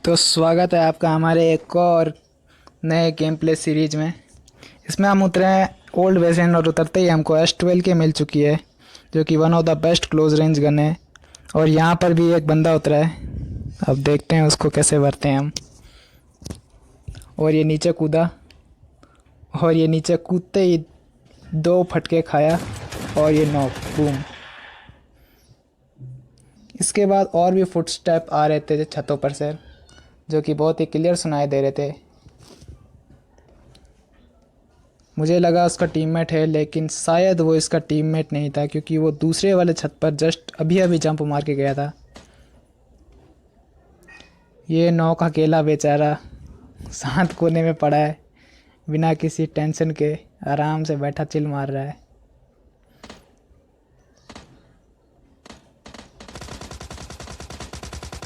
तो स्वागत है आपका हमारे एक और नए गेम प्ले सीरीज में। इसमें हम उतरे हैं ओल्ड वेसन और उतरते ही हमको S12 की मिल चुकी है, जो कि one of the best close range gun है। और यहाँ पर भी एक बंदा उतरा है, अब देखते हैं उसको कैसे भरते हैं हम। और ये नीचे कूदा, और ये नीचे कूदते ही दो फटके खाया और ये नॉक बूम। इसके बाद और भी फुटस्टेप आ रहे थे छतों पर से, जो कि बहुत ही क्लियर सुनाई दे रहे थे। मुझे लगा उसका टीममेट है, लेकिन शायद वो इसका टीममेट नहीं था, क्योंकि वो दूसरे वाले छत पर जस्ट अभी अभी जंप मार के गया था। ये नौक अकेला बेचारा शांत कोने में पड़ा है, बिना किसी टेंशन के आराम से बैठा चिल मार रहा है।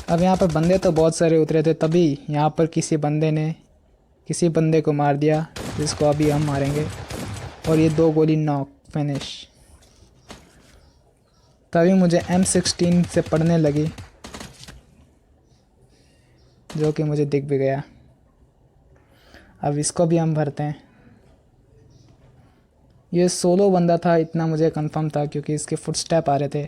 अब यहाँ पर बंदे तो बहुत सारे उतरे थे, तभी यहाँ पर किसी बंदे ने किसी बंदे को मार दिया, जिसको अभी हम मारेंगे। और ये दो गोली नॉक फिनिश। तभी मुझे M16 से पड़ने लगी, जो कि मुझे दिख भी गया। अब इसको भी हम भरते हैं। ये सोलो बंदा था, इतना मुझे कंफर्म था, क्योंकि इसके फुटस्टेप आ रहे थे।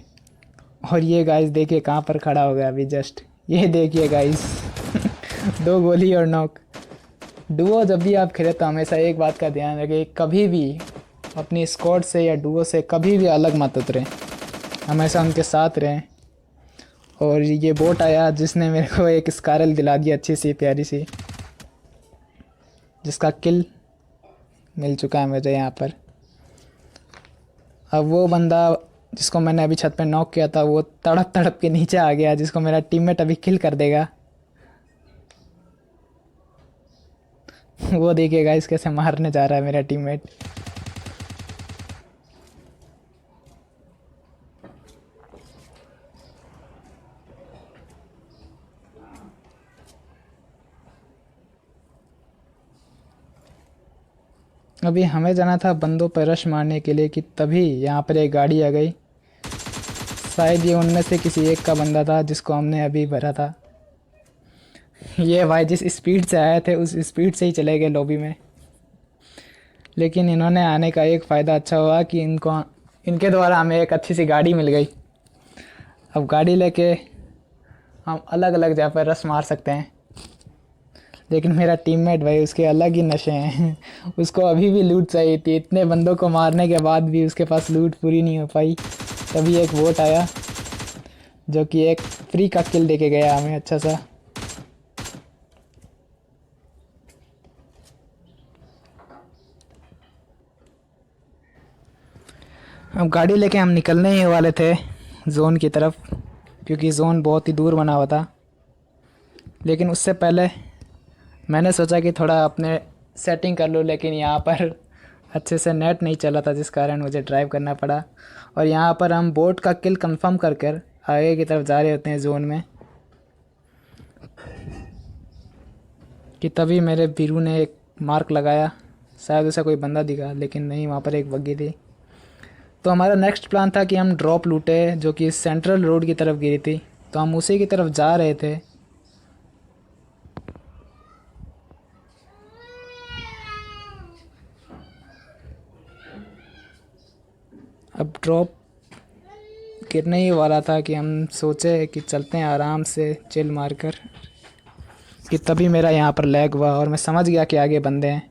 और ये गाइस देखिए कहाँ पर खड़ा हो गया अभी जस्ट, ये देखिए गाइस दो गोली और नॉक। डुओ जब भी आप खेले तो हमेशा एक बात का ध्यान रखें, कभी भी अपनी स्क्वाड से या डुओ से कभी भी अलग मत उतरें, हमेशा उनके साथ रहें। और ये बोट आया जिसने मेरे को एक स्कारल दिला दी अच्छी सी प्यारी सी, जिसका किल मिल चुका है मुझे यहाँ पर। अब वो बंदा जिसको मैंने अभी छत पे नॉक किया था, वो तड़प तड़प के नीचे आ गया, जिसको मेरा टीममेट अभी किल कर देगा। वो देखिएगा इस कैसे मारने जा रहा है मेरा टीममेट। अभी हमें जाना था बंदों पर रश मारने के लिए, कि तभी यहाँ पर एक गाड़ी आ गई। शायद ये उनमें से किसी एक का बंदा था जिसको हमने अभी भरा था। ये भाई जिस स्पीड से आए थे उस स्पीड से ही चले गए लॉबी में। लेकिन इन्होंने आने का एक फ़ायदा अच्छा हुआ कि इनके द्वारा हमें एक अच्छी सी गाड़ी मिल गई। अब गाड़ी लेके हम अलग अलग जगह पर रश मार सकते हैं। लेकिन मेरा टीममेट भाई, उसके अलग ही नशे हैं उसको अभी भी लूट चाहिए थी, इतने बंदों को मारने के बाद भी उसके पास लूट पूरी नहीं हो पाई। तभी एक बोट आया जो कि एक फ्री का किल देके गया हमें अच्छा सा। अब गाड़ी लेके हम निकलने ही वाले थे जोन की तरफ, क्योंकि जोन बहुत ही दूर बना हुआ था। लेकिन उससे पहले मैंने सोचा कि थोड़ा अपने सेटिंग कर लूँ, लेकिन यहाँ पर अच्छे से नेट नहीं चला था, जिस कारण मुझे ड्राइव करना पड़ा। और यहाँ पर हम बोट का किल कंफर्म कर कर आगे की तरफ जा रहे होते हैं जोन में, कि तभी मेरे वीरू ने एक मार्क लगाया। शायद उसे कोई बंदा दिखा, लेकिन नहीं, वहाँ पर एक बग्गी थी। तो हमारा नेक्स्ट प्लान था कि हम ड्रॉप लूटे, जो कि सेंट्रल रोड की तरफ गिरी थी। तो हम उसी की तरफ जा रहे थे। अब ड्रॉप गिरने ही वाला था कि हम सोचे कि चलते हैं आराम से चिल मारकर, कि तभी मेरा यहाँ पर लैग हुआ और मैं समझ गया कि आगे बंदे हैं,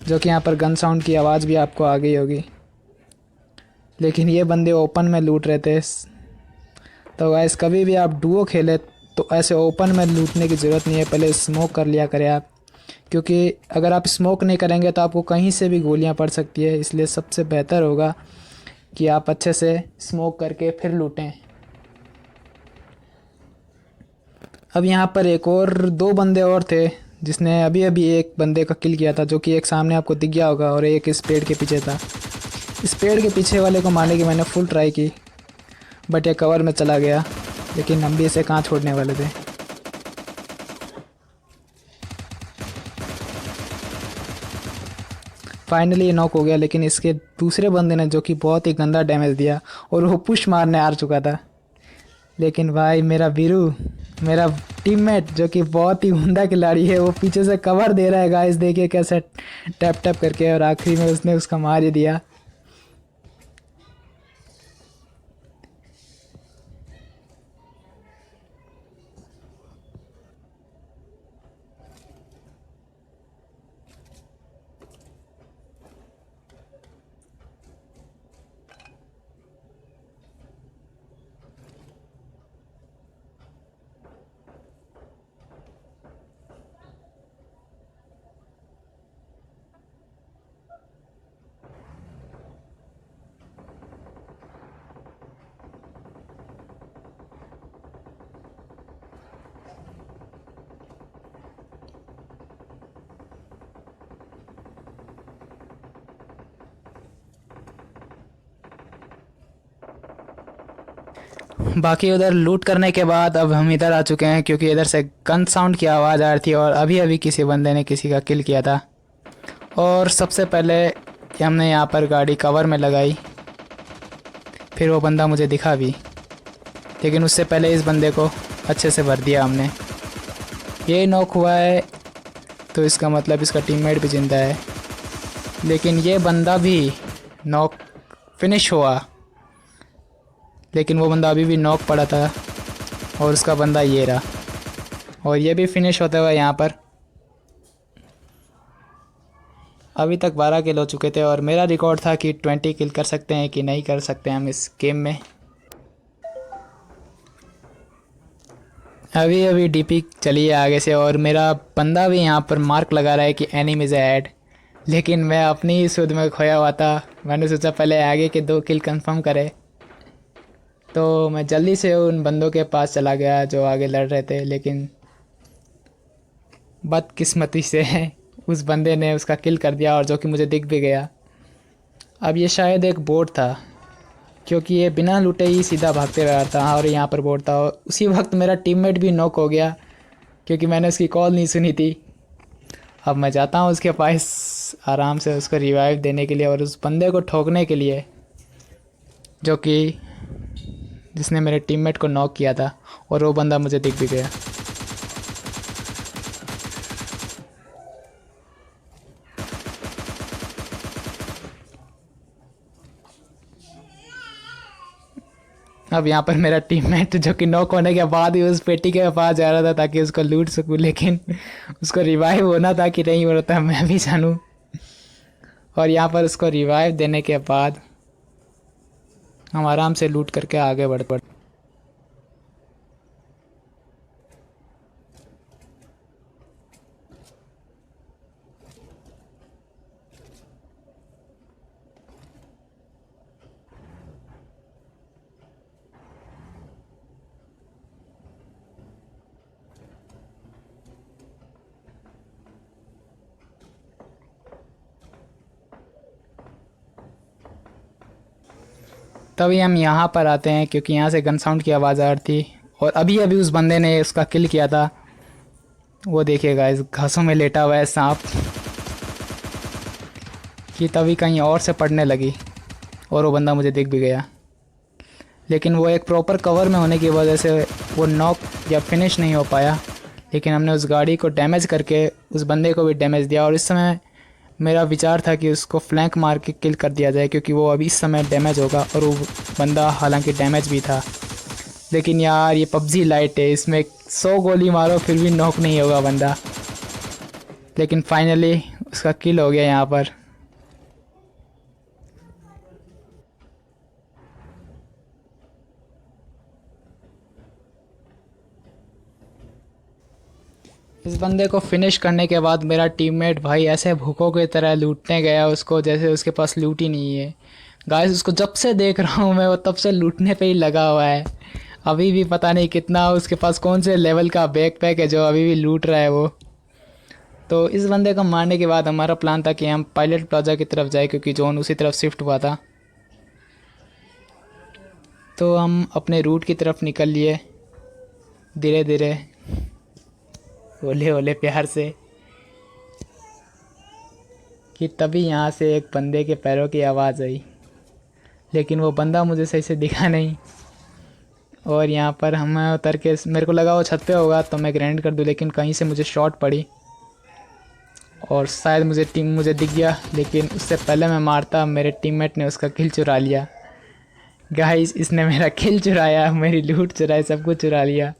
जो कि यहाँ पर गन साउंड की आवाज़ भी आपको आ गई होगी। लेकिन ये बंदे ओपन में लूट रहे थे। तो गाइस, कभी भी आप डुओ खेले तो ऐसे ओपन में लूटने की ज़रूरत नहीं है, पहले स्मोक कर लिया करें आप, क्योंकि अगर आप स्मोक नहीं करेंगे तो आपको कहीं से भी गोलियां पड़ सकती है। इसलिए सबसे बेहतर होगा कि आप अच्छे से स्मोक करके फिर लूटें। अब यहाँ पर एक और दो बंदे और थे, जिसने अभी अभी एक बंदे का किल किया था, जो कि एक सामने आपको दिख गया होगा, और एक इस पेड़ के पीछे था। इस पेड़ के पीछे वाले को मारने की मैंने फुल ट्राई की, बट ये कवर में चला गया। लेकिन हम भी इसे कहाँ छोड़ने वाले थे। फाइनली ये नॉक हो गया, लेकिन इसके दूसरे बंदे ने, जो कि बहुत ही गंदा डैमेज दिया, और वो पुश मारने आ चुका था। लेकिन भाई मेरा वीरू, मेरा टीममेट जो कि बहुत ही उम्दा खिलाड़ी है, वो पीछे से कवर दे रहा है गाइस। देखिए कैसे टैप टैप करके, और आखिरी में उसने उसका मार ही दिया। बाकी उधर लूट करने के बाद अब हम इधर आ चुके हैं, क्योंकि इधर से गन साउंड की आवाज़ आ रही थी और अभी अभी किसी बंदे ने किसी का किल किया था। और सबसे पहले हमने यहाँ पर गाड़ी कवर में लगाई, फिर वो बंदा मुझे दिखा भी, लेकिन उससे पहले इस बंदे को अच्छे से भर दिया हमने। ये नॉक हुआ है तो इसका मतलब इसका टीममेट भी ज़िंदा है, लेकिन ये बंदा भी नॉक फिनिश हुआ, लेकिन वो बंदा अभी भी नॉक पड़ा था और उसका बंदा ये रहा, और ये भी फिनिश होता हुआ यहाँ पर। अभी तक 12 किल हो चुके थे और मेरा रिकॉर्ड था कि 20 किल कर सकते हैं कि नहीं कर सकते हम इस गेम में। अभी अभी डीपी चली है आगे से और मेरा बंदा भी यहाँ पर मार्क लगा रहा है कि एनिमीज ऐड, लेकिन मैं अपनी ही सुध में खोया हुआ था। मैंने सोचा पहले आगे के 2 किल कंफर्म करे, तो मैं जल्दी से उन बंदों के पास चला गया जो आगे लड़ रहे थे, लेकिन बदकिस्मती से उस बंदे ने उसका किल कर दिया, और जो कि मुझे दिख भी गया। अब ये शायद एक बोट था, क्योंकि ये बिना लूटे ही सीधा भागते हुए आ रहा था, और यहाँ पर बोट था। और उसी वक्त मेरा टीममेट भी नॉक हो गया, क्योंकि मैंने उसकी कॉल नहीं सुनी थी। अब मैं जाता हूँ उसके पास आराम से उसको रिवाइव देने के लिए और उस बंदे को ठोकने के लिए जो कि जिसने मेरे टीममेट को नॉक किया था, और वो बंदा मुझे दिख भी गया। अब यहाँ पर मेरा टीममेट जो कि नॉक होने के बाद ही उस पेटी के पास जा रहा था ताकि उसको लूट सकूं, लेकिन उसको रिवाइव होना था कि नहीं होना था मैं भी जानूं। और यहाँ पर उसको रिवाइव देने के बाद हम आराम से लूट करके आगे बढ़ पड़े। तभी हम यहाँ पर आते हैं, क्योंकि यहाँ से गन साउंड की आवाज़ आ रही थी और अभी अभी उस बंदे ने उसका किल किया था। वो देखिएगा इस घासों में लेटा हुआ है सांप, कि तभी कहीं और से पड़ने लगी और वो बंदा मुझे दिख भी गया, लेकिन वो एक प्रॉपर कवर में होने की वजह से वो नॉक या फिनिश नहीं हो पाया। लेकिन हमने उस गाड़ी को डैमेज करके उस बंदे को भी डैमेज दिया, और इस समय मेरा विचार था कि उसको फ्लैंक मार के किल कर दिया जाए, क्योंकि वो अभी इस समय डैमेज होगा, और वो बंदा हालांकि डैमेज भी था। लेकिन यार ये पबजी लाइट है, इसमें 100 गोली मारो फिर भी नॉक नहीं होगा बंदा। लेकिन फाइनली उसका किल हो गया यहाँ पर। इस बंदे को फिनिश करने के बाद मेरा टीममेट भाई ऐसे भूखों की तरह लूटने गया उसको, जैसे उसके पास लूट ही नहीं है। गाइस उसको जब से देख रहा हूँ मैं, वो तब से लूटने पे ही लगा हुआ है। अभी भी पता नहीं कितना उसके पास कौन से लेवल का बैकपैक है जो अभी भी लूट रहा है वो। तो इस बंदे को मारने के बाद हमारा प्लान था कि हम पायलट प्लाजा की तरफ जाए, क्योंकि जोन उसी तरफ शिफ्ट हुआ था। तो हम अपने रूट की तरफ निकल लिए धीरे धीरे, ओले ओले प्यार से, कि तभी यहाँ से एक बंदे के पैरों की आवाज़ आई, लेकिन वो बंदा मुझे सही से दिखा नहीं। और यहाँ पर हम उतर के, मेरे को लगा वो छत पे होगा तो मैं ग्रेनेड कर दूँ, लेकिन कहीं से मुझे शॉट पड़ी और शायद मुझे दिख गया, लेकिन उससे पहले मैं मारता मेरे टीममेट ने उसका किल चुरा लिया। गाइस, इसने मेरा किल चुराया, मेरी लूट चुराई, सब कुछ चुरा लिया।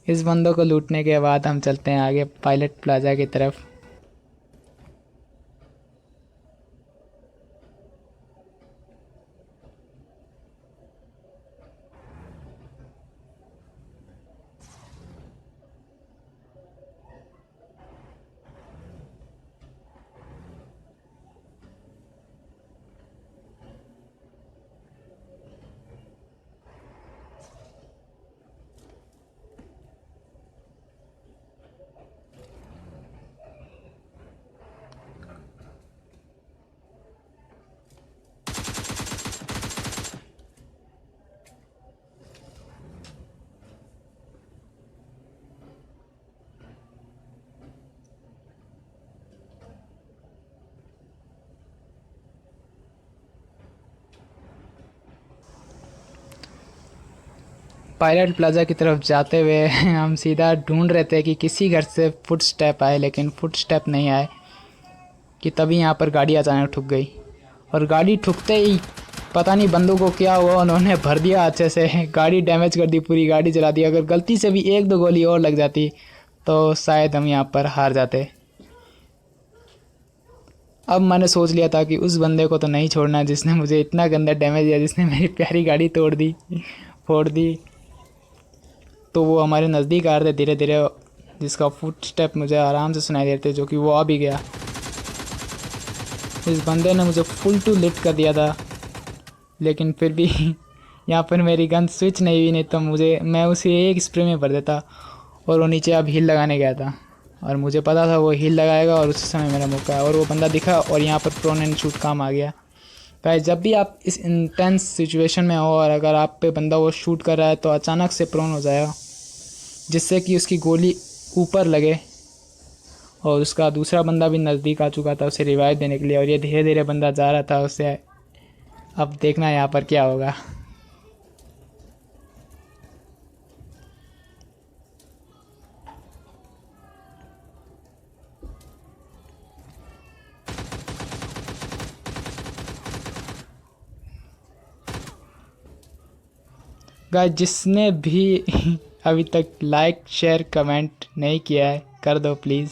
इस बंदों को लूटने के बाद हम चलते हैं आगे पायलट प्लाजा की तरफ। पायलट प्लाजा की तरफ जाते हुए हम सीधा ढूंढ रहे थे कि किसी घर से फुट स्टेप आए, लेकिन फुट स्टेप नहीं आए कि तभी यहाँ पर गाड़ी अचानक ठुक गई। और गाड़ी ठुकते ही पता नहीं बंदों को क्या हुआ, उन्होंने भर दिया अच्छे से, गाड़ी डैमेज कर दी, पूरी गाड़ी जला दी। अगर गलती से भी एक दो गोली और लग जाती तो शायद हम यहाँ पर हार जाते। अब मैंने सोच लिया था कि उस बंदे को तो नहीं छोड़ना जिसने मुझे इतना गंदा डैमेज दिया, जिसने मेरी प्यारी गाड़ी तोड़ दी, फोड़ दी। तो वो हमारे नज़दीक आ रहे थे धीरे धीरे, जिसका फुट स्टेप मुझे आराम से सुनाई देते, जो कि वो आ भी गया। इस बंदे ने मुझे फुल टू लिट कर दिया था, लेकिन फिर भी यहाँ पर मेरी गन स्विच नहीं हुई, नहीं तो मैं उसे एक स्प्रे में भर देता। और वो नीचे अब हील लगाने गया था और मुझे पता था वो हील लगाएगा और उसी समय मेरा मौका है, और वो बंदा दिखा और यहाँ पर प्रोन एंड शूट काम आ गया। गाइस, जब भी आप इस इंटेंस सिचुएशन में हो और अगर आप पे बंदा वो शूट कर रहा है तो अचानक से प्रोन हो जाएगा, जिससे कि उसकी गोली ऊपर लगे। और उसका दूसरा बंदा भी नज़दीक आ चुका था उसे रिवाइव देने के लिए, और ये धीरे धीरे बंदा जा रहा था उससे। अब देखना यहाँ पर क्या होगा। गाइस, जिसने भी अभी तक लाइक शेयर कमेंट नहीं किया है कर दो प्लीज़।